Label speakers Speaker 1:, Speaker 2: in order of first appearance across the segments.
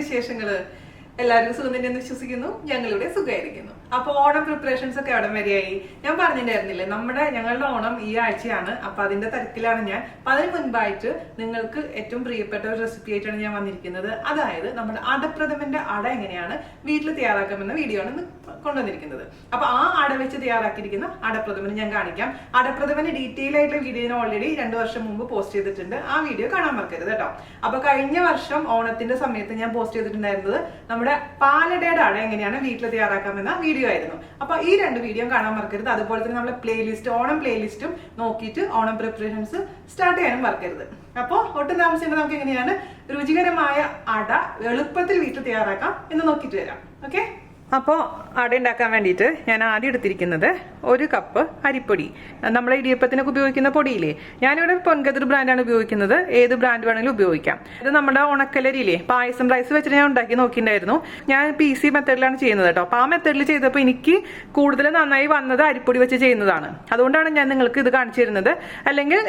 Speaker 1: വിശേഷങ്ങള് എല്ലാവരും സുഖം തന്നെയെന്ന് വിശ്വസിക്കുന്നു. ഞങ്ങളുടെ സുഖമായിരിക്കുന്നു. അപ്പൊ ഓണം പ്രിപ്പറേഷൻസ് ഒക്കെ അവിടെ വരെയായി. ഞാൻ പറഞ്ഞിട്ടുണ്ടായിരുന്നില്ലേ ഞങ്ങളുടെ ഓണം ഈ ആഴ്ചയാണ്. അപ്പൊ അതിന്റെ തിരക്കിലാണ് ഞാൻ. അപ്പൊ അതിന് മുൻപായിട്ട് നിങ്ങൾക്ക് ഏറ്റവും പ്രിയപ്പെട്ട ഒരു റെസിപ്പി ആയിട്ടാണ് ഞാൻ വന്നിരിക്കുന്നത്. അതായത് നമ്മുടെ അടപ്രഥമന്റെ അട എങ്ങനെയാണ് വീട്ടിൽ തയ്യാറാക്കാമെന്ന വീഡിയോ ആണ് കൊണ്ടുവന്നിരിക്കുന്നത്. അപ്പൊ ആ അട വെച്ച് തയ്യാറാക്കിയിരിക്കുന്ന അടപ്രഥമന് ഞാൻ കാണിക്കാം. അടപ്രഥമന് ഡീറ്റെയിൽ ആയിട്ടുള്ള വീഡിയോ ഞാൻ ഓൾറെഡി 2 വർഷം മുമ്പ് പോസ്റ്റ് ചെയ്തിട്ടുണ്ട്. ആ വീഡിയോ കാണാൻ മറക്കരുത് കേട്ടോ. അപ്പൊ കഴിഞ്ഞ വർഷം ഓണത്തിന്റെ സമയത്ത് ഞാൻ പോസ്റ്റ് ചെയ്തിട്ടുണ്ടായിരുന്നത് നമ്മുടെ പാലടയുടെ അട എങ്ങനെയാണ് വീട്ടിൽ തയ്യാറാക്കാമെന്ന വീഡിയോ ആയിരുന്നു. അപ്പൊ ഈ 2 വീഡിയോ കാണാൻ മറക്കരുത്. അതുപോലെ തന്നെ നമ്മുടെ പ്ലേലിസ്റ്റ് ഓണം പ്ലേലിസ്റ്റും നോക്കിയിട്ട് ഓണം പ്രിപ്പറേഷൻസ് സ്റ്റാർട്ട് ചെയ്യാനും മറക്കരുത്. അപ്പോൾ ഒട്ടും താമസിച്ചിട്ട് നമുക്ക് എങ്ങനെയാണ് രുചികരമായ അട എളുപ്പത്തിൽ വീട്ടിൽ തയ്യാറാക്കാം എന്ന് നോക്കിയിട്ട് വരാം. ഓക്കെ, അപ്പോൾ അട ഉണ്ടാക്കാൻ വേണ്ടിയിട്ട് ഞാൻ ആദ്യം എടുത്തിരിക്കുന്നത് 1 കപ്പ് അരിപ്പൊടി. നമ്മളെ ഇടിയപ്പത്തിനൊക്കെ ഉപയോഗിക്കുന്ന പൊടിയില്ലേ, ഞാനിവിടെ പൊൻകതിർ ബ്രാൻഡാണ് ഉപയോഗിക്കുന്നത്. ഏത് ബ്രാൻഡ് വേണമെങ്കിലും ഉപയോഗിക്കാം. ഇത് നമ്മുടെ ഉണക്കലരിയില്ലേ, പായസം റൈസ് വെച്ചിട്ട് ഞാൻ ഉണ്ടാക്കി നോക്കിയിട്ടുണ്ടായിരുന്നു. ഞാൻ PC മെത്തേഡിലാണ് ചെയ്യുന്നത് കേട്ടോ. അപ്പോൾ ആ മെത്തേഡിൽ ചെയ്തപ്പോൾ എനിക്ക് കൂടുതൽ നന്നായി വന്നത് അരിപ്പൊടി വെച്ച് ചെയ്യുന്നതാണ്. അതുകൊണ്ടാണ് ഞാൻ നിങ്ങൾക്ക് ഇത് കാണിച്ചു തരുന്നത്. അല്ലെങ്കിൽ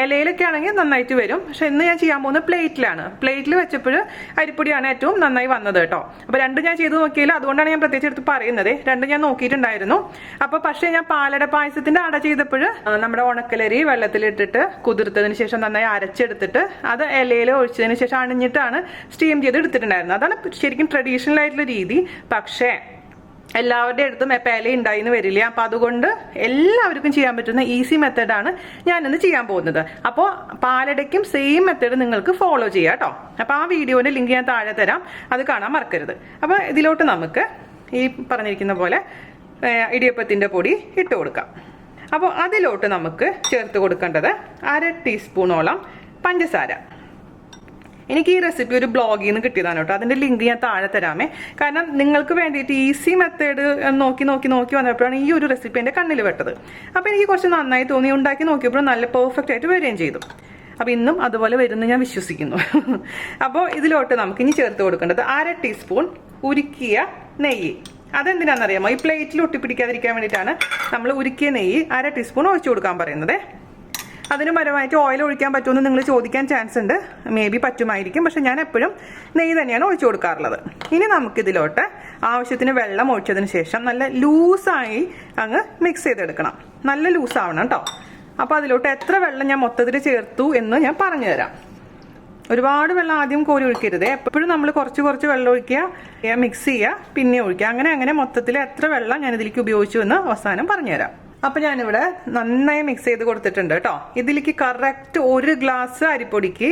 Speaker 1: ഇലയിലൊക്കെ ആണെങ്കിൽ നന്നായിട്ട് വരും. പക്ഷെ ഇന്ന് ഞാൻ ചെയ്യാൻ പോകുന്നത് പ്ലേറ്റിലാണ്. പ്ലേറ്റിൽ വെച്ചപ്പോൾ അരിപ്പൊടിയാണ് ഏറ്റവും നന്നായി വന്നത് കേട്ടോ. അപ്പോൾ 2 ഞാൻ ചെയ്ത് നോക്കിയില്ല. അതുകൊണ്ടാണ് ഞാൻ പ്രത്യേകിച്ച് എടുത്ത് പറയുന്നത്. 2 ഞാൻ നോക്കിയിട്ടുണ്ടായിരുന്നു. അപ്പൊ പക്ഷെ ഞാൻ പാലട പായസത്തിന്റെ അട ചെയ്തപ്പോൾ നമ്മുടെ ഉണക്കലരി വെള്ളത്തിലിട്ടിട്ട് കുതിർത്തതിന് ശേഷം നന്നായി അരച്ചെടുത്തിട്ട് അത് ഇലയിൽ ഒഴിച്ചതിന് ശേഷം അണിഞ്ഞിട്ടാണ് സ്റ്റീം ചെയ്ത് എടുത്തിട്ടുണ്ടായിരുന്നത്. അതാണ് ശരിക്കും ട്രഡീഷണൽ ആയിട്ടുള്ള രീതി. പക്ഷേ എല്ലാവരുടെ അടുത്തും ഇല ഉണ്ടായിന്ന് വരില്ല. അപ്പൊ അതുകൊണ്ട് എല്ലാവർക്കും ചെയ്യാൻ പറ്റുന്ന ഈസി മെത്തേഡാണ് ഞാനിന്ന് ചെയ്യാൻ പോകുന്നത്. അപ്പോൾ പാലടയ്ക്കും സെയിം മെത്തേഡ് നിങ്ങൾക്ക് ഫോളോ ചെയ്യാം കേട്ടോ. അപ്പൊ ആ വീഡിയോന്റെ ലിങ്ക് ഞാൻ താഴെ തരാം, അത് കാണാൻ മറക്കരുത്. അപ്പൊ ഇതിലോട്ട് നമുക്ക് ഈ പറഞ്ഞിരിക്കുന്ന പോലെ ഇടിയപ്പത്തിന്റെ പൊടി ഇട്ട് കൊടുക്കാം. അപ്പോൾ അതിലോട്ട് നമുക്ക് ചേർത്ത് കൊടുക്കേണ്ടത് 1/2 ടീസ്പൂണോളം പഞ്ചസാര. എനിക്ക് ഈ റെസിപ്പി ഒരു ബ്ലോഗിൽ നിന്ന് കിട്ടിയതാണ് കേട്ടോ. അതിന്റെ ലിങ്ക് ഞാൻ താഴെ തരാമേ. കാരണം നിങ്ങൾക്ക് വേണ്ടിയിട്ട് ഈസി മെത്തേഡ് നോക്കി വന്നപ്പോഴാണ് ഈ ഒരു റെസിപ്പി എൻ്റെ കണ്ണിൽ വെട്ടത്. അപ്പോൾ എനിക്ക് കുറച്ച് നന്നായി തോന്നി. ഉണ്ടാക്കി നോക്കിയപ്പോൾ നല്ല പെർഫെക്റ്റ് ആയിട്ട് വരികയും ചെയ്തു. അപ്പോൾ ഇന്നും അതുപോലെ വരുമെന്ന് ഞാൻ വിശ്വസിക്കുന്നു. അപ്പോൾ ഇതിലോട്ട് നമുക്ക് ഇനി ചേർത്ത് കൊടുക്കേണ്ടത് 1/2 ടീസ്പൂൺ ഉരുക്കിയ നെയ്യ്. അതെന്തിനാണെന്നറിയാമോ? ഈ പ്ലേറ്റിൽ ഒട്ടിപ്പിടിക്കാതിരിക്കാൻ വേണ്ടിയിട്ടാണ് നമ്മൾ ഉരുക്കിയ നെയ്യ് 1/2 ടീസ്പൂൺ ഒഴിച്ചു കൊടുക്കാൻ പറയുന്നത്. അതിന് പരമായിട്ട് ഓയിൽ ഒഴിക്കാൻ പറ്റുമെന്ന് നിങ്ങൾ ചോദിക്കാൻ ചാൻസ് ഉണ്ട്. മേ ബി പറ്റുമായിരിക്കും. പക്ഷെ ഞാൻ എപ്പോഴും നെയ്യ് തന്നെയാണ് ഒഴിച്ചു കൊടുക്കാറുള്ളത്. ഇനി നമുക്കിതിലോട്ട് ആവശ്യത്തിന് വെള്ളം ഒഴിച്ചതിന് ശേഷം നല്ല ലൂസായി അങ്ങ് മിക്സ് ചെയ്തെടുക്കണം. നല്ല ലൂസാവണം കേട്ടോ. അപ്പോൾ അതിലോട്ട് എത്ര വെള്ളം ഞാൻ മൊത്തത്തിൽ ചേർത്തു എന്ന് ഞാൻ പറഞ്ഞു തരാം. ഒരുപാട് വെള്ളം ആദ്യം കോരി ഒഴിക്കരുത്. എപ്പോഴും നമ്മൾ കുറച്ച് വെള്ളം ഒഴിക്കുക, മിക്സ് ചെയ്യുക, പിന്നെ ഒഴിക്കുക. അങ്ങനെ മൊത്തത്തിൽ എത്ര വെള്ളം ഞാൻ ഇതിലേക്ക് ഉപയോഗിച്ചു എന്ന് അവസാനം പറഞ്ഞുതരാം. അപ്പൊ ഞാനിവിടെ നന്നായി മിക്സ് ചെയ്ത് കൊടുത്തിട്ടുണ്ട് കേട്ടോ. ഇതിലേക്ക് കറക്റ്റ് 1 ഗ്ലാസ് അരിപ്പൊടിക്ക്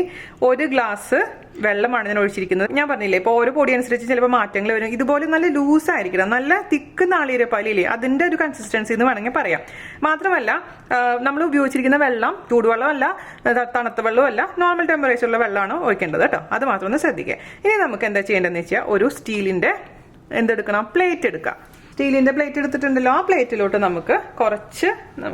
Speaker 1: 1 ഗ്ലാസ് വെള്ളമാണ് ഞാൻ ഒഴിച്ചിരിക്കുന്നത്. ഞാൻ പറഞ്ഞില്ലേ, ഇപ്പോൾ ഓരോ പൊടി അനുസരിച്ച് ചിലപ്പോൾ മാറ്റങ്ങൾ വരും. ഇതുപോലെ നല്ല ലൂസ് ആയിരിക്കണം. നല്ല തിക്ക് നാളികേരപ്പാലില്ലേ, അതിന്റെ ഒരു കൺസിസ്റ്റൻസി എന്ന് വേണമെങ്കിൽ പറയാം. മാത്രമല്ല നമ്മൾ ഉപയോഗിച്ചിരിക്കുന്ന വെള്ളം ചൂടുവെള്ളമല്ല, തണുത്ത വെള്ളമല്ല, നോർമൽ ടെമ്പറേച്ചറിലുള്ള വെള്ളമാണ് ഒഴിക്കേണ്ടത് കേട്ടോ. അത് മാത്രം ഒന്ന് ശ്രദ്ധിക്കുക. ഇനി നമുക്ക് എന്താ ചെയ്യേണ്ടതെന്ന് വെച്ചാൽ ഒരു സ്റ്റീലിന്റെ എന്തെടുക്കണം, പ്ലേറ്റ് എടുക്കാം. സ്റ്റീലിന്റെ പ്ലേറ്റ് എടുത്തിട്ടുണ്ടല്ലോ, ആ പ്ലേറ്റിലോട്ട് നമുക്ക് കുറച്ച്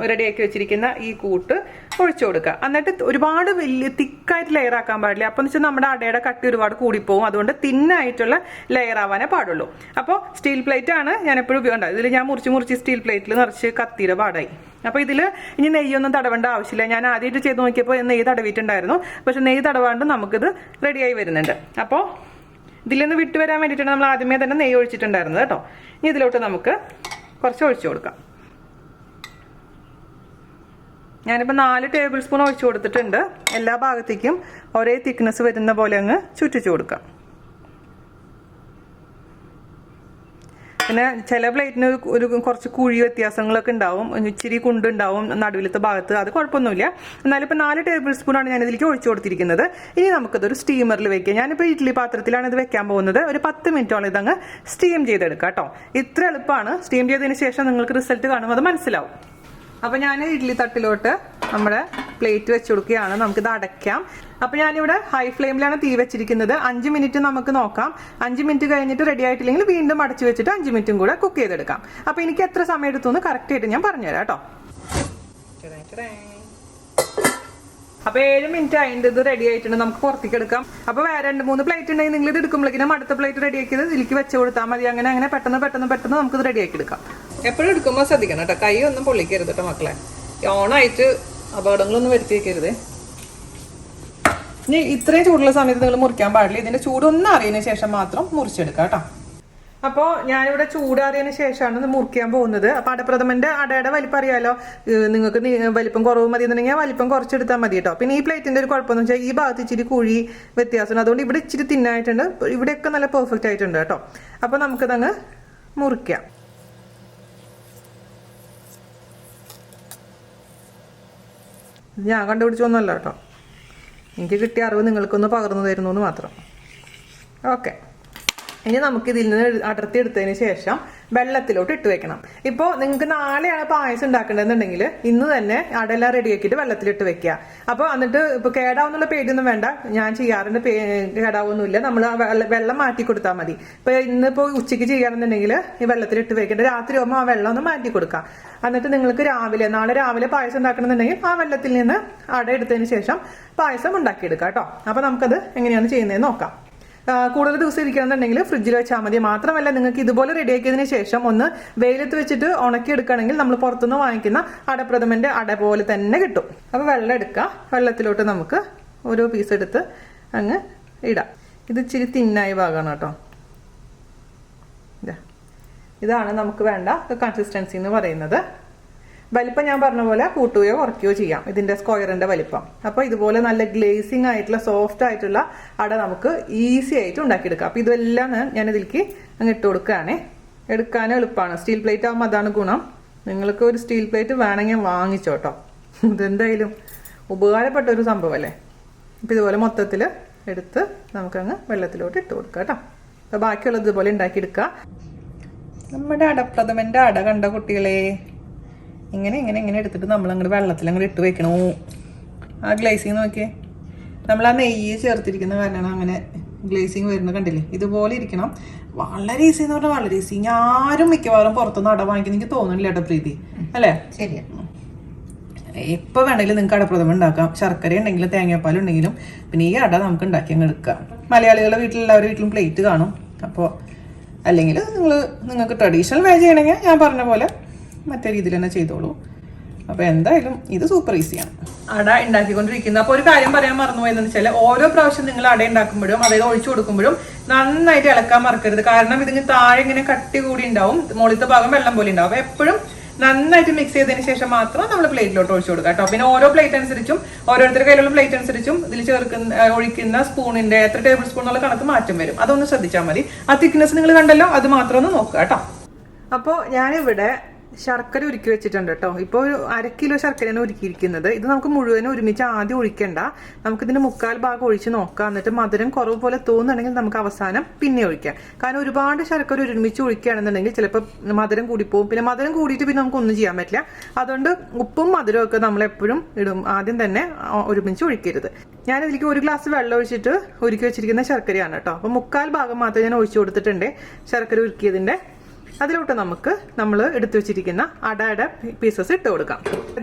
Speaker 1: റെഡിയാക്കി വെച്ചിരിക്കുന്ന ഈ കൂട്ട് ഒഴിച്ചു കൊടുക്കുക. എന്നിട്ട് ഒരുപാട് വലിയ തിക്കായിട്ട് ലെയർ ആക്കാൻ പാടില്ല. അപ്പം എന്ന് വെച്ചാൽ നമ്മുടെ അടയുടെ കട്ടി ഒരുപാട് കൂടിപ്പോവും. അതുകൊണ്ട് തിന്നായിട്ടുള്ള ലെയർ ആവാനേ പാടുള്ളൂ. അപ്പോൾ സ്റ്റീൽ പ്ലേറ്റ് ആണ് ഞാൻ എപ്പോഴും ഉപയോഗിക്കുന്നത്. ഇതിൽ ഞാൻ മുറിച്ച് സ്റ്റീൽ പ്ലേറ്റിൽ നിറച്ച് കത്തിയുടെ പാടായി. അപ്പോൾ ഇതിൽ ഇനി നെയ്യൊന്നും തടവേണ്ട ആവശ്യമില്ല. ഞാൻ ആദ്യമായിട്ട് ചെയ്ത് നോക്കിയപ്പോൾ നെയ്യ് തടവിയിട്ടുണ്ടായിരുന്നു. പക്ഷെ നെയ്യ് തടവാണ്ട് നമുക്കിത് റെഡിയായി വരുന്നുണ്ട്. അപ്പോൾ ഇതിൽ നിന്ന് വിട്ടുവരാൻ വേണ്ടിയിട്ടാണ് നമ്മൾ ആദ്യമേ തന്നെ നെയ്യ് ഒഴിച്ചിട്ടുണ്ടായിരുന്നത് കേട്ടോ. ഇനി ഇതിലോട്ട് നമുക്ക് കുറച്ച് ഒഴിച്ചു കൊടുക്കാം. ഞാനിപ്പോൾ 4 ടേബിൾ സ്പൂൺ ഒഴിച്ചു കൊടുത്തിട്ടുണ്ട്. എല്ലാ ഭാഗത്തേക്കും ഒരേ തിക്നെസ് വരുന്ന പോലെ അങ്ങ് ചുറ്റിച്ചു കൊടുക്കാം. പിന്നെ ചില പ്ലേറ്റിന് ഒരു കുറച്ച് കുഴി വ്യത്യാസങ്ങളൊക്കെ ഉണ്ടാവും, ഇച്ചിരി കുണ്ടുണ്ടാവും നടുവിലത്തെ ഭാഗത്ത്. അത് കുഴപ്പമൊന്നുമില്ല. എന്നാലും ഇപ്പം 4 ടേബിൾ സ്പൂണാണ് ഞാൻ ഇതിലേക്ക് ഒഴിച്ചു കൊടുത്തിരിക്കുന്നത്. ഇനി നമുക്കിതൊരു സ്റ്റീമറിൽ വെക്കാം. ഞാനിപ്പോൾ ഇഡ്ഡലി പാത്രത്തിലാണ് ഇത് വെക്കാൻ പോകുന്നത്. ഒരു 10 മിനിറ്റോളം ഇതങ്ങ് സ്റ്റീം ചെയ്തെടുക്കാം കേട്ടോ. ഇത്ര എളുപ്പമാണ്. സ്റ്റീം ചെയ്തതിന് ശേഷം നിങ്ങൾക്ക് റിസൾട്ട് കാണുമ്പോൾ അത് മനസ്സിലാവും. അപ്പം ഞാൻ ഇഡ്ഡലി തട്ടിലോട്ട് നമ്മുടെ പ്ലേറ്റ് വെച്ച് കൊടുക്കുകയാണ്. നമുക്കിത് അടയ്ക്കാം. അപ്പം ഞാനിവിടെ ഹൈ ഫ്ലെയിമിലാണ് തീ വെച്ചിരിക്കുന്നത്. 5 മിനിറ്റ് നമുക്ക് നോക്കാം. 5 മിനിറ്റ് കഴിഞ്ഞിട്ട് റെഡി ആയിട്ടില്ലെങ്കിൽ വീണ്ടും അടച്ചു വെച്ചിട്ട് 5 മിനിറ്റും കൂടെ കുക്ക് ചെയ്തെടുക്കാം. അപ്പം എനിക്ക് എത്ര സമയം എടുത്തു എന്ന് കറക്റ്റ് ആയിട്ട് ഞാൻ പറഞ്ഞുതരാം കേട്ടോ. അപ്പൊ 7 മിനിറ്റ് ആയിട്ട് ഇത് റെഡി ആയിട്ടുണ്ട്. നമുക്ക് പുറത്തേക്ക് എടുക്കാം. അപ്പൊ വേറെ 2-3 പ്ലേറ്റ് ഉണ്ടെങ്കിൽ നിങ്ങൾ ഇത് എടുക്കുമ്പോഴേക്കും അടുത്ത പ്ലേറ്റ് റെഡി ആക്കിയത് ഇതിലേക്ക് വെച്ച് കൊടുത്താൽ മതി. അങ്ങനെ പെട്ടെന്ന് നമുക്ക് ഇത് റെഡി ആക്കി എടുക്കാം. എപ്പോഴും എടുക്കുമ്പോൾ ശ്രദ്ധിക്കണം കേട്ടോ, കൈ ഒന്നും പൊള്ളിക്കരുത് കേട്ടോ മക്കളെ. ഓണായിട്ട് അപകടങ്ങളൊന്നും വരുത്തി വെക്കരുത്. ഇനി ഇത്രയും ചൂടുള്ള സമയത്ത് നിങ്ങൾ മുറിക്കാൻ പാടില്ല. ഇതിന്റെ ചൂടൊന്നും അറിയതിനു ശേഷം മാത്രം മുറിച്ചെടുക്കാം കേട്ടോ. അപ്പോൾ ഞാനിവിടെ ചൂടാറിയതിന് ശേഷമാണ് മുറിക്കാൻ പോകുന്നത്. അപ്പോൾ അടപ്രഥമന്റെ അടയുടെ വലിപ്പം അറിയാലോ. നിങ്ങൾക്ക് വലിപ്പം കുറവ് മതി എന്നുണ്ടെങ്കിൽ വലിപ്പം കുറച്ചെടുത്താൽ മതി കേട്ടോ. പിന്നെ ഈ പ്ലേറ്റിന്റെ ഒരു കുഴപ്പമെന്ന് വെച്ചാൽ ഈ ഭാഗത്ത് ഇച്ചിരി കുഴി വ്യത്യാസമുണ്ട്. അതുകൊണ്ട് ഇവിടെ ഇച്ചിരി തിന്നായിട്ടുണ്ട്, ഇവിടെയൊക്കെ നല്ല പെർഫെക്റ്റ് ആയിട്ടുണ്ട് കേട്ടോ. അപ്പോൾ നമുക്കതങ്ങ് മുറിക്കാം. ഞാൻ കണ്ടുപിടിച്ചൊന്നുമല്ല കേട്ടോ, എനിക്ക് കിട്ടിയ അറിവ് നിങ്ങൾക്കൊന്ന് പകർന്നു തരുന്നു എന്ന് മാത്രം. ഓക്കെ, ഇനി നമുക്ക് ഇതിൽ നിന്ന് അടർത്തി എടുത്തതിന് ശേഷം വെള്ളത്തിലോട്ട് ഇട്ട് വെക്കണം. ഇപ്പോൾ നിങ്ങൾക്ക് നാളെയാണ് പായസം ഉണ്ടാക്കേണ്ടതെന്നുണ്ടെങ്കിൽ ഇന്ന് തന്നെ അടയെല്ലാം റെഡിയാക്കിയിട്ട് വെള്ളത്തിലിട്ട് വെക്കുക. അപ്പോൾ എന്നിട്ട് ഇപ്പോൾ കേടാവുന്നുള്ള പേടിയൊന്നും വേണ്ട, ഞാൻ ചെയ്യാറുണ്ട്, കേടാവൊന്നുമില്ല. നമ്മൾ വെള്ളം മാറ്റി കൊടുത്താൽ മതി. ഇപ്പോൾ ഇന്നിപ്പോൾ ഉച്ചയ്ക്ക് ചെയ്യുകയാണെന്നുണ്ടെങ്കിൽ ഈ വെള്ളത്തിലിട്ട് വെക്കേണ്ട, രാത്രി ആകുമ്പോൾ ആ വെള്ളം ഒന്ന് മാറ്റി കൊടുക്കാം. എന്നിട്ട് നിങ്ങൾക്ക് നാളെ രാവിലെ പായസം ഉണ്ടാക്കണമെന്നുണ്ടെങ്കിൽ ആ വെള്ളത്തിൽ നിന്ന് അട എടുത്തതിന് ശേഷം പായസം ഉണ്ടാക്കിയെടുക്കാം കേട്ടോ. അപ്പോൾ നമുക്കത് എങ്ങനെയാണ് ചെയ്യുന്നതെന്ന് നോക്കാം. കൂടുതൽ ദിവസം ഇരിക്കണമെന്നുണ്ടെങ്കിൽ ഫ്രിഡ്ജിൽ വെച്ചാൽ മതി. മാത്രമല്ല നിങ്ങൾക്ക് ഇതുപോലെ റെഡിയാക്കിയതിന് ശേഷം ഒന്ന് വെയിലത്ത് വെച്ചിട്ട് ഉണക്കി എടുക്കുകയാണെങ്കിൽ നമ്മൾ പുറത്തുനിന്ന് വാങ്ങിക്കുന്ന അടപ്രഥമന്റെ അട പോലെ തന്നെ കിട്ടും. അപ്പോൾ വെള്ളം എടുക്കുക, വെള്ളത്തിലോട്ട് നമുക്ക് ഓരോ പീസ് എടുത്ത് അങ്ങ് ഇടാം. ഇത് ഇച്ചിരി തിന്നായ ഭാഗമാണ് കേട്ടോ. ഇതാണ് നമുക്ക് വേണ്ട കൺസിസ്റ്റൻസി എന്ന് പറയുന്നത്. വലിപ്പം ഞാൻ പറഞ്ഞ പോലെ കൂട്ടുകയോ കുറയ്ക്കുകയോ ചെയ്യാം ഇതിന്റെ സ്ക്വയറിന്റെ വലിപ്പം. അപ്പോൾ ഇതുപോലെ നല്ല ഗ്ലേസിംഗ് ആയിട്ടുള്ള സോഫ്റ്റ് ആയിട്ടുള്ള അട നമുക്ക് ഈസി ആയിട്ട് ഉണ്ടാക്കിയെടുക്കാം. അപ്പോൾ ഇതെല്ലാം ഞാൻ ഇതിലേക്ക് അങ്ങ് ഇട്ട് കൊടുക്കുകയാണേ. എടുക്കാനും എളുപ്പമാണ്. സ്റ്റീൽ പ്ലേറ്റ് ആകുമ്പോൾ അതാണ് ഗുണം. നിങ്ങൾക്ക് ഒരു സ്റ്റീൽ പ്ലേറ്റ് വേണമെങ്കിൽ വാങ്ങിച്ചോട്ടോ, ഇതെന്തായാലും ഉപകാരപ്പെട്ട ഒരു സംഭവമല്ലേ. അപ്പോൾ ഇതുപോലെ മൊത്തത്തിൽ എടുത്ത് നമുക്കങ്ങ് വെള്ളത്തിലോട്ട് ഇട്ട് കൊടുക്കാം കേട്ടോ. അപ്പോൾ ബാക്കിയുള്ളത് ഇതുപോലെ ഉണ്ടാക്കിയെടുക്കുക. നമ്മുടെ അടപ്രഥമന്റെ അട കണ്ട കുട്ടികളെ, ഇങ്ങനെ ഇങ്ങനെ ഇങ്ങനെ എടുത്തിട്ട് നമ്മൾ അങ്ങോട്ട് വെള്ളത്തിൽ അങ്ങോട്ട് ഇട്ട് വെക്കണോ. ആ ഗ്ലേസിങ് നോക്കിയേ, നമ്മൾ ആ നെയ്യ് ചേർത്തിരിക്കുന്ന കാരണമാണ് അങ്ങനെ ഗ്ലേസിങ് വരുന്നത്, കണ്ടില്ലേ? ഇതുപോലെ ഇരിക്കണം. വളരെ ഈസി എന്ന് പറഞ്ഞാൽ വളരെ ഈസി. ആരും മിക്കവാറും പുറത്തുനിന്ന് അട വാങ്ങിക്കുന്ന എനിക്ക് തോന്നുന്നില്ല കേട്ടോ പ്രീതി, അല്ലേ? ശരിയാ. എപ്പോൾ വേണമെങ്കിലും നിങ്ങൾക്ക് അടപ്രഥമൻ ഉണ്ടാക്കാം. ശർക്കര ഉണ്ടെങ്കിലും തേങ്ങാപ്പാൽ ഉണ്ടെങ്കിലും പിന്നെ ഈ അട നമുക്ക് ഉണ്ടാക്കി അങ്ങ് എടുക്കാം. മലയാളികളുടെ വീട്ടിലെല്ലാവരുടെ വീട്ടിലും പ്ലേറ്റ് കാണും. അപ്പോൾ അല്ലെങ്കിൽ നിങ്ങൾക്ക് ട്രഡീഷണൽ വേ ചെയ്യണമെങ്കിൽ ഞാൻ പറഞ്ഞ പോലെ മറ്റേ രീതിയിൽ തന്നെ ചെയ്തോളൂ. അപ്പോൾ എന്തായാലും ഇത് സൂപ്പർ ഈസിയാണ് അട ഉണ്ടാക്കിക്കൊണ്ടിരിക്കുന്നത്. അപ്പോൾ ഒരു കാര്യം പറയാൻ മറന്നുപോയെന്ന് വെച്ചാൽ ഓരോ പ്രാവശ്യം നിങ്ങൾ അട ഉണ്ടാക്കുമ്പോഴും അതായത് ഒഴിച്ചു കൊടുക്കുമ്പോഴും നന്നായിട്ട് ഇളക്കാൻ മറക്കരുത്. കാരണം ഇതിന് താഴെ ഇങ്ങനെ കട്ടി കൂടി ഉണ്ടാവും, മുകളിലത്തെ ഭാഗം വെള്ളം പോലെ ഉണ്ടാവും. അപ്പോൾ എപ്പോഴും നന്നായിട്ട് മിക്സ് ചെയ്തതിന് ശേഷം മാത്രം നമ്മൾ പ്ലേറ്റിലോട്ട് ഒഴിച്ചു കൊടുക്കുക കേട്ടോ. പിന്നെ ഓരോ പ്ലേറ്റ് അനുസരിച്ചും ഓരോരുത്തരുടെ കയ്യിലുള്ള പ്ലേറ്റ് അനുസരിച്ചും ഇതിൽ ഒഴിക്കുന്ന സ്പൂണിന്റെ എത്ര ടേബിൾ സ്പൂൺ എന്നുള്ള കണക്ക് മാറ്റം വരും. അതൊന്ന് ശ്രദ്ധിച്ചാൽ മതി. ആ തിക്നെസ് നിങ്ങൾ കണ്ടല്ലോ, അത് മാത്രം ഒന്ന് നോക്കുക കേട്ടോ. അപ്പോൾ ഞാനിവിടെ ശർക്കര ഉരുക്കി വെച്ചിട്ടുണ്ട് കേട്ടോ. ഇപ്പോൾ ഒരു 1/2 കിലോ ശർക്കരയാണ് ഉരുക്കിയിരിക്കുന്നത്. ഇത് നമുക്ക് മുഴുവനും ഒരുമിച്ച് ആദ്യം ഒഴിക്കണ്ട, നമുക്കിതിന് 1/4 ഭാഗം ഒഴിച്ച് നോക്കാം. എന്നിട്ട് മധുരം കുറവ് പോലെ തോന്നുന്നുണ്ടെങ്കിൽ നമുക്ക് അവസാനം പിന്നെ ഒഴിക്കാം. കാരണം ഒരുപാട് ശർക്കര ഒരുമിച്ച് ഒഴിക്കുകയാണെന്നുണ്ടെങ്കിൽ ചിലപ്പോൾ മധുരം കൂടിപ്പോവും. പിന്നെ മധുരം കൂടിയിട്ട് പിന്നെ നമുക്കൊന്നും ചെയ്യാൻ പറ്റില്ല. അതുകൊണ്ട് ഉപ്പും മധുരവും ഒക്കെ നമ്മൾ എപ്പോഴും ഇടും, ആദ്യം തന്നെ ഒരുമിച്ച് ഒഴിക്കരുത്. ഞാനിതിലേക്ക് 1 ഗ്ലാസ് വെള്ളം ഒഴിച്ചിട്ട് ഉരുക്കി വെച്ചിരിക്കുന്ന ശർക്കരയാണ് കേട്ടോ. അപ്പോൾ 1/4 ഭാഗം മാത്രമേ ഞാൻ ഒഴിച്ചു കൊടുത്തിട്ടുണ്ട് ശർക്കര ഉരുക്കിയതിന്റെ. അതിലോട്ട് നമുക്ക് നമ്മൾ എടുത്തു വെച്ചിരിക്കുന്ന അടയുടെ പീസസ് ഇട്ട് കൊടുക്കാം.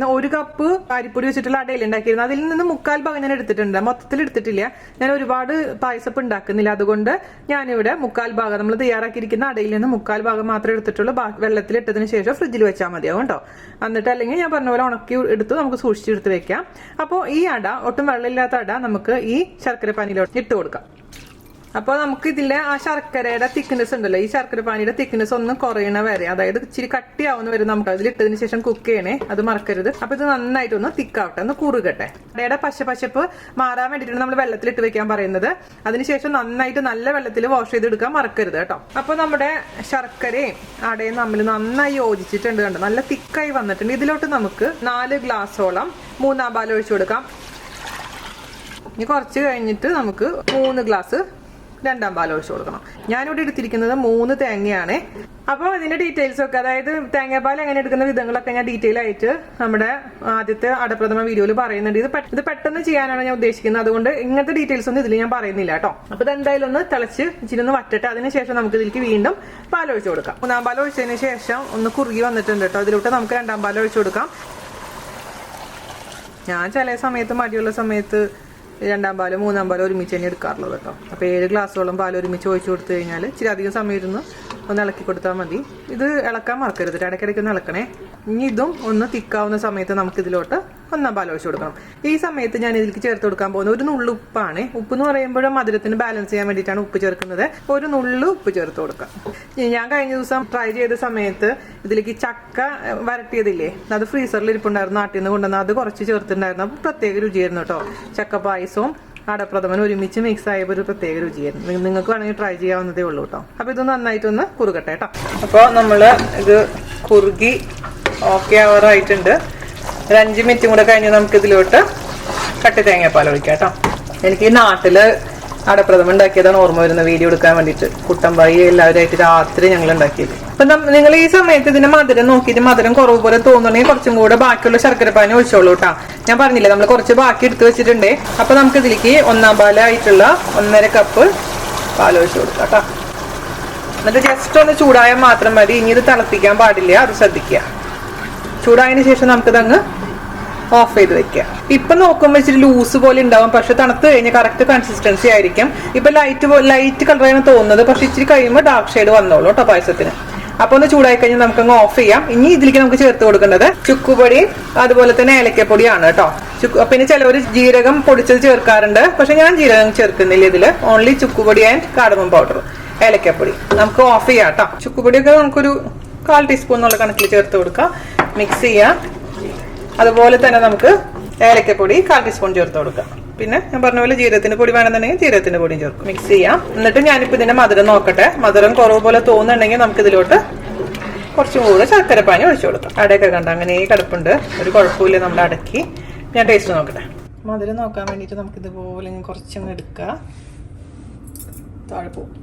Speaker 1: 1 കപ്പ് അരിപ്പൊടി വെച്ചിട്ടുള്ള അടയിൽ ഉണ്ടാക്കിയിരുന്നു, അതിൽ നിന്ന് 1/4 ഭാഗം ഞാൻ എടുത്തിട്ടുണ്ട്. മൊത്തത്തിൽ എടുത്തിട്ടില്ല, ഞാൻ ഒരുപാട് പായസം ഉണ്ടാക്കുന്നില്ല. അതുകൊണ്ട് ഞാനിവിടെ 1/4 ഭാഗം നമ്മൾ തയ്യാറാക്കിയിരിക്കുന്ന അടയിൽ നിന്ന് 1/4 ഭാഗം മാത്രമേ എടുത്തിട്ടുള്ളൂ. വെള്ളത്തിൽ ഇട്ടതിന് ശേഷം ഫ്രിഡ്ജിൽ വെച്ചാൽ മതിയാവും കേട്ടോ. എന്നിട്ട് അല്ലെങ്കിൽ ഞാൻ പറഞ്ഞ പോലെ ഉണക്കി എടുത്ത് നമുക്ക് സൂക്ഷിച്ചെടുത്ത് വെക്കാം. അപ്പോൾ ഈ അട, ഒട്ടും വെള്ളമില്ലാത്ത അട, നമുക്ക് ഈ ശർക്കര പാനിയിലോട്ട് ഇട്ട് കൊടുക്കാം. അപ്പോൾ നമുക്ക് ഇതിലെ ആ ശർക്കരയുടെ തിക്നെസ് ഉണ്ടല്ലോ, ഈ ശർക്കര പാനിയുടെ തിക്നെസ് ഒന്ന് കുറയണ വരെ, അതായത് ഇച്ചിരി കട്ടിയാവുന്ന വരെ നമുക്ക് അതിൽ ഇട്ടതിന് ശേഷം കുക്ക് ചെയ്യണേ, അത് മറക്കരുത്. അപ്പൊ ഇത് നന്നായിട്ടൊന്ന് തിക്കാവട്ടെ, ഒന്ന് കുറുകട്ടെ. അടയുടെ പശപ്പ് മാറാൻ വേണ്ടിയിട്ടാണ് നമ്മൾ വെള്ളത്തിലിട്ട് വെക്കാൻ പറയുന്നത്. അതിനുശേഷം നന്നായിട്ട് നല്ല വെള്ളത്തിൽ വാഷ് ചെയ്തെടുക്കാൻ മറക്കരുത് കേട്ടോ. അപ്പൊ നമ്മുടെ ശർക്കരയും അടയും തമ്മിൽ നന്നായി യോജിച്ചിട്ടുണ്ട് കണ്ടോ, നല്ല തിക്കായി വന്നിട്ടുണ്ട്. ഇതിലോട്ട് നമുക്ക് 4 ഗ്ലാസോളം 3-ാം പാൽ ഒഴിച്ചു കൊടുക്കാം. ഇനി കുറച്ച് കഴിഞ്ഞിട്ട് നമുക്ക് 3 ഗ്ലാസ് 2-ാം പാൽ ഒഴിച്ചു കൊടുക്കണം. ഞാനിവിടെ എടുത്തിരിക്കുന്നത് 3 തേങ്ങയാണ്. അപ്പോൾ ഇതിന്റെ ഡീറ്റെയിൽസ് ഒക്കെ, അതായത് തേങ്ങാപ്പാൽ എങ്ങനെ എടുക്കുന്ന വിധങ്ങളൊക്കെ ഞാൻ ഡീറ്റെയിൽ ആയിട്ട് നമ്മുടെ ആദ്യത്തെ അടപ്രഥമ വീഡിയോയിൽ പറയുന്നുണ്ട്. ഇത് പെട്ടെന്ന് ചെയ്യാനാണ് ഞാൻ ഉദ്ദേശിക്കുന്നത്, അതുകൊണ്ട് ഇങ്ങനത്തെ ഡീറ്റെയിൽസ് ഒന്നും ഇതിൽ ഞാൻ പറയുന്നില്ല കേട്ടോ. അപ്പോൾ ഇത് എന്തായാലും ഒന്ന് തിളച്ച് ഇച്ചിരി ഒന്ന് വറ്റട്ടെ. അതിനുശേഷം നമുക്ക് ഇതിലേക്ക് വീണ്ടും പാൽ ഒഴിച്ചു കൊടുക്കാം. 3-ാം പാൽ ഒഴിച്ചതിന് ശേഷം ഒന്ന് കുറുകി വന്നിട്ടുണ്ട് കേട്ടോ. അതിലോട്ട് നമുക്ക് 2-ാം പാൽ ഒഴിച്ചു കൊടുക്കാം. ഞാൻ ചില സമയത്ത് മടിയുള്ള സമയത്ത് 2-ാം പാലും 3-ാം പാലും ഒരുമിച്ച് തന്നെ എടുക്കാറുള്ളത് കേട്ടോ. അപ്പോൾ 7 ഗ്ലാസോളം പാൽ ഒരുമിച്ച് ഒഴിച്ചു കൊടുത്തു കഴിഞ്ഞാൽ ഇച്ചിരി അധികം സമയം ഇരുന്ന് ഒന്ന് ഇളക്കി കൊടുത്താൽ മതി. ഇത് ഇളക്കാൻ മറക്കരുത്, ഇടയ്ക്കിടയ്ക്ക് ഒന്ന് ഇളക്കണേ. ഇനി ഇതും ഒന്ന് തിക്കാവുന്ന സമയത്ത് നമുക്ക് ഇതിലോട്ട് ഒന്നാം പാൽ ഒഴിച്ചു കൊടുക്കണം. ഈ സമയത്ത് ഞാൻ ഇതിലേക്ക് ചേർത്ത് കൊടുക്കാൻ പോകുന്നത് ഒരു നുള്ളു ഉപ്പാണ്. ഉപ്പ് എന്ന് പറയുമ്പോഴും മധുരത്തിന് ബാലൻസ് ചെയ്യാൻ വേണ്ടിയിട്ടാണ് ഉപ്പ് ചേർക്കുന്നത്. ഒരു നുള്ളു ഉപ്പ് ചേർത്ത് കൊടുക്കാം. ഞാൻ കഴിഞ്ഞ ദിവസം ട്രൈ ചെയ്ത സമയത്ത് ഇതിലേക്ക് ചക്ക വരട്ടിയതില്ലേ, അത് ഫ്രീസറിൽ ഇരിപ്പുണ്ടായിരുന്നു, നാട്ടിൽ നിന്ന് കൊണ്ടുവന്ന അത് കുറച്ച് ചേർത്തിട്ടുണ്ടായിരുന്നു. അപ്പോൾ പ്രത്യേക രുചിയായിരുന്നു കേട്ടോ. ചക്ക പായസവും അടപ്രഥമൻ ഒരുമിച്ച് മിക്സ് ആയപ്പോൾ ഒരു പ്രത്യേക രുചിയായിരുന്നു. നിങ്ങൾക്ക് വേണമെങ്കിൽ ട്രൈ ചെയ്യാവുന്നതേ ഉള്ളൂ കേട്ടോ. അപ്പോൾ ഇത് നന്നായിട്ടൊന്ന് കുറുകട്ടെ കേട്ടോ. അപ്പോൾ നമ്മൾ ഇത് കുറുകി ഓക്കെ ആവാറായിട്ടുണ്ട്. ഒരു 5 മിനിറ്റും കൂടെ കഴിഞ്ഞ് നമുക്ക് ഇതിലോട്ട് കട്ടി തേങ്ങാപ്പാൽ ഒഴിക്കാം കേട്ടോ. എനിക്ക് ഈ നാട്ടില് അടപ്രഥമൻ ഉണ്ടാക്കിയതാണ് ഓർമ്മ വരുന്ന വീഡിയോ എടുക്കാൻ വേണ്ടിയിട്ട്. കുട്ടമ്പായി എല്ലാവരുമായിട്ട് രാത്രി ഞങ്ങൾ ഉണ്ടാക്കിയത്. അപ്പൊ നിങ്ങൾ ഈ സമയത്ത് ഇതിന്റെ മധുരം നോക്കിയിട്ട് മധുരം കുറവ് പോലെ തോന്നുകയാണെങ്കിൽ കുറച്ചും കൂടെ ബാക്കിയുള്ള ശർക്കരപ്പാനി ഒഴിച്ചോളൂ കേട്ടോ. ഞാൻ പറഞ്ഞില്ലേ നമ്മൾ കുറച്ച് ബാക്കി എടുത്ത് വെച്ചിട്ടുണ്ട്. അപ്പൊ നമുക്ക് ഇതിലേക്ക് ഒന്നാം പാലായിട്ടുള്ള 1.5 കപ്പ് പാൽ ഒഴിച്ചു കൊടുക്കാം കേട്ടോ. എന്നിട്ട് ജസ്റ്റ് ഒന്ന് ചൂടായാൽ മാത്രം മതി. ഇനി ഇത് തിളപ്പിക്കാൻ പാടില്ല, അത് ശ്രദ്ധിക്കുക. ചൂടായതിനു ശേഷം നമുക്കിതങ്ങ് ഓഫ് ചെയ്ത് വെക്കുക. ഇപ്പൊ നോക്കുമ്പോൾ ഇച്ചിരി ലൂസ് പോലെ ഉണ്ടാവും, പക്ഷെ തണുത്ത് കഴിഞ്ഞാൽ കറക്റ്റ് കൺസിസ്റ്റൻസി ആയിരിക്കും. ഇപ്പൊ ലൈറ്റ് കളറാണ് തോന്നുന്നത്, പക്ഷെ ഇച്ചിരി കഴിയുമ്പോൾ ഡാർക്ക് ഷെയ്ഡ് വന്നോളൂ കേട്ടോ പായസത്തിന്. അപ്പൊ ഒന്ന് ചൂടായി കഴിഞ്ഞാൽ നമുക്കങ്ങ് ഓഫ് ചെയ്യാം. ഇനി ഇതിലേക്ക് നമുക്ക് ചേർത്ത് കൊടുക്കേണ്ടത് ചുക്കുപൊടിയും അതുപോലെ തന്നെ ഏലക്കപ്പൊടിയാണ് കേട്ടോ. പിന്നെ ചിലവർ ജീരകം പൊടിച്ചത് ചേർക്കാറുണ്ട്, പക്ഷെ ഞാൻ ജീരകം ചേർക്കുന്നില്ല ഇതില്. ഓൺലി ചുക്കുപൊടി ആൻഡ് കാർഡമം പൗഡർ, ഏലക്കപ്പൊടി. നമുക്ക് ഓഫ് ചെയ്യാം കേട്ടോ. ചുക്കുപൊടിയൊക്കെ നമുക്കൊരു 1/4 ടീസ്പൂൺ എന്നുള്ള കണക്കിൽ ചേർത്ത് കൊടുക്കാം. മിക്സ് ചെയ്യാം. അതുപോലെ തന്നെ നമുക്ക് ഏലക്കപ്പൊടി 1/4 ടീസ്പൂൺ ചേർത്ത് കൊടുക്കാം. പിന്നെ ഞാൻ പറഞ്ഞ പോലെ ജീരകത്തിന്റെ പൊടി വേണമെന്നുണ്ടെങ്കിൽ ജീരകത്തിന്റെ പൊടിയും ചേർക്കും. മിക്സ് ചെയ്യാം. എന്നിട്ട് ഞാനിപ്പോൾ ഇതിന്റെ മധുരം നോക്കട്ടെ. മധുരം കുറവ് പോലെ തോന്നുന്നുണ്ടെങ്കിൽ നമുക്ക് ഇതിലോട്ട് കുറച്ചും കൂടെ ശർക്കരപ്പാനി ഒഴിച്ചു കൊടുക്കാം. അടയൊക്കെ കണ്ട അങ്ങനെ കിടപ്പുണ്ട്, ഒരു കുഴപ്പമില്ല. നമ്മൾ അടക്കി ഞാൻ ടേസ്റ്റ് നോക്കട്ടെ. മധുരം നോക്കാൻ വേണ്ടിയിട്ട് നമുക്ക് ഇതുപോലെ കുറച്ചങ്ങ് എടുക്കാം. താഴെ പോവും.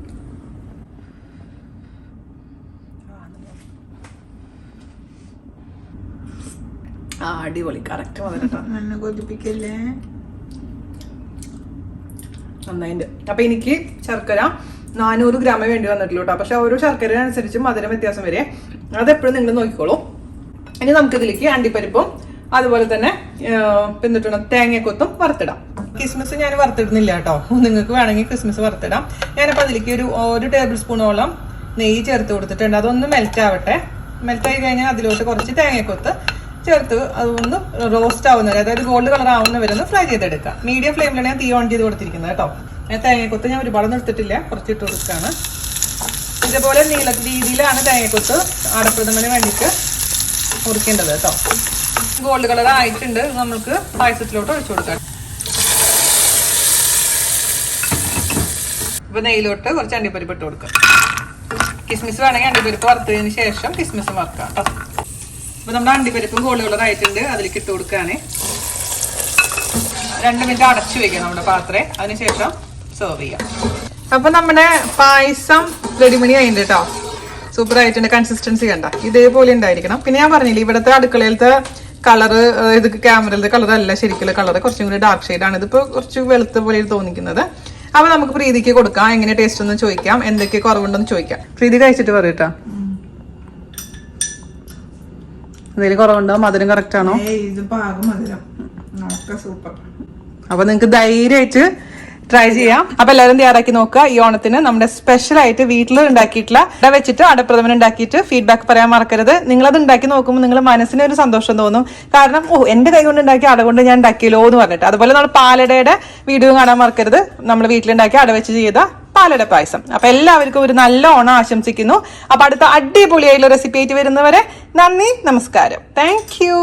Speaker 1: അടിപൊളി, കറക്റ്റ് മധുരം കൊതിപ്പിക്കല്ലേ, നന്നായിട്ട്. അപ്പൊ എനിക്ക് ശർക്കര 400 ഗ്രാമേ വേണ്ടി വന്നിട്ടുള്ളൂ കേട്ടോ. പക്ഷെ ഓരോ ശർക്കര അനുസരിച്ച് മധുരം വ്യത്യാസം വരെ, അതെപ്പോഴും നിങ്ങൾ നോക്കിക്കോളൂ. ഇനി നമുക്ക് ഇതിലേക്ക് അണ്ടിപ്പരിപ്പും അതുപോലെ തന്നെ പിന്നിട്ടുള്ള തേങ്ങക്കൊത്തും വറുത്തിടാം. കിസ്മിസ് ഞാൻ വറുത്തിടുന്നില്ല കേട്ടോ. നിങ്ങൾക്ക് വേണമെങ്കിൽ കിസ്മിസ് വറുത്തിടാം. ഞാനപ്പോൾ അതിലേക്ക് ഒരു ടേബിൾ സ്പൂണോളം നെയ്യ് ചേർത്ത് കൊടുത്തിട്ടുണ്ട്. അതൊന്ന് മെൽറ്റ് ആവട്ടെ. മെൽറ്റ് ആയി കഴിഞ്ഞാൽ അതിലോട്ട് കുറച്ച് തേങ്ങക്കൊത്ത് ചേർത്ത് അതൊന്ന് റോസ്റ്റ് ആവുന്നവരെ, അതായത് ഗോൾഡ് കളർ ആവുന്നവരെ ഒന്ന് ഫ്രൈ ചെയ്തെടുക്കാം. മീഡിയം ഫ്ലെയിമിലാണ് ഞാൻ തീ ഓൺ ചെയ്ത് കൊടുത്തിരിക്കുന്നത് കേട്ടോ. തേങ്ങക്കൊത്ത് ഞാൻ ഒരുപാടൊന്നും എടുത്തിട്ടില്ല, കുറച്ചിട്ട് കൊടുക്കുകയാണ്. ഇതേപോലെ രീതിയിലാണ് തേങ്ങക്കൊത്ത് അടപ്രഥമന് വേണ്ടിയിട്ട് മുറിക്കേണ്ടത് കേട്ടോ. ഗോൾഡ് കളർ ആയിട്ടുണ്ട്, നമുക്ക് പായസത്തിലോട്ട് ഒഴിച്ചു കൊടുക്കാം. ഇപ്പൊ നെയ്യിലോട്ട് കുറച്ച് അണ്ടിപ്പരിപ്പ് ഇട്ട് കൊടുക്കാം. കിസ്മിസ് വേണമെങ്കിൽ അണ്ടിപ്പരിപ്പ് വറുത്തതിന് ശേഷം കിസ്മിസ് വറുക്കാം കേട്ടോ. അപ്പൊ നമ്മുടെ അണ്ടിപ്പരിപ്പും ഗോൾഡ് കളർ ആയിട്ടുണ്ട്, അതിലേക്ക് ഇട്ട് കൊടുക്കുകയാണ്. 2 മിനിറ്റ് അടച്ചു വെക്കാം നമ്മുടെ പാത്രം. അതിനുശേഷം സെർവ് ചെയ്യാം. അപ്പൊ നമ്മുടെ പായസം റെഡിമണി ആയിട്ടുണ്ട് കേട്ടോ. സൂപ്പർ ആയിട്ടുണ്ട്. കൺസിസ്റ്റൻസി കണ്ട ഇതേപോലെ ഉണ്ടായിരിക്കണം. പിന്നെ ഞാൻ പറഞ്ഞില്ലേ, ഇവിടുത്തെ അടുക്കളയിലത്തെ കളറ്, ഇത് ക്യാമറയിലത്തെ കളർ അല്ല, ശരിക്കുള്ള കളർ കുറച്ചും കൂടി ഡാർക്ക് ഷെയ്ഡാണ്. ഇതിപ്പോ കുറച്ച് വെളുത്ത പോലെ തോന്നിക്കുന്നത്. അപ്പൊ നമുക്ക് പ്രീതിക്ക് കൊടുക്കാം. എങ്ങനെ ടേസ്റ്റ് ഒന്ന് ചോദിക്കാം, എന്തൊക്കെ കുറവുണ്ടെന്ന് ചോദിക്കാം. പ്രീതി കഴിച്ചിട്ട് പറയട്ടാ, എന്തെങ്കിലും കുറവുണ്ടോ? മധുരം കറക്റ്റ് ആണോ? അപ്പൊ നിങ്ങക്ക് ധൈര്യമായിട്ട് ട്രൈ ചെയ്യാം. അപ്പൊ എല്ലാവരും തയ്യാറാക്കി നോക്കുക. ഈ ഓണത്തിന് നമ്മുടെ സ്പെഷ്യൽ ആയിട്ട് വീട്ടിൽ ഉണ്ടാക്കിയിട്ടുള്ള അട വെച്ചിട്ട് അടപ്രഥമൻ ഉണ്ടാക്കിയിട്ട് ഫീഡ്ബാക്ക് പറയാൻ മറക്കരുത്. നിങ്ങളത് ഉണ്ടാക്കി നോക്കുമ്പോൾ നിങ്ങൾ മനസ്സിന് ഒരു സന്തോഷം തോന്നും. കാരണം എന്റെ കൈ കൊണ്ട് ഉണ്ടാക്കിയ അട കൊണ്ട് ഞാൻ ഉണ്ടാക്കിയല്ലോ എന്ന് പറഞ്ഞിട്ട്. അതുപോലെ നമ്മൾ പാലടയുടെ വീഡിയോ കാണാൻ മറക്കരുത്. നമ്മുടെ വീട്ടിലുണ്ടാക്കി അട വെച്ച് ചെയ്ത പാലട പായസം. അപ്പൊ എല്ലാവർക്കും ഒരു നല്ല ഓണം ആശംസിക്കുന്നു. അപ്പൊ അടുത്ത അടിപൊളിയായിട്ടുള്ള റെസിപ്പി ആയിട്ട് വരുന്നവരെ നന്ദി, നമസ്കാരം. Thank you.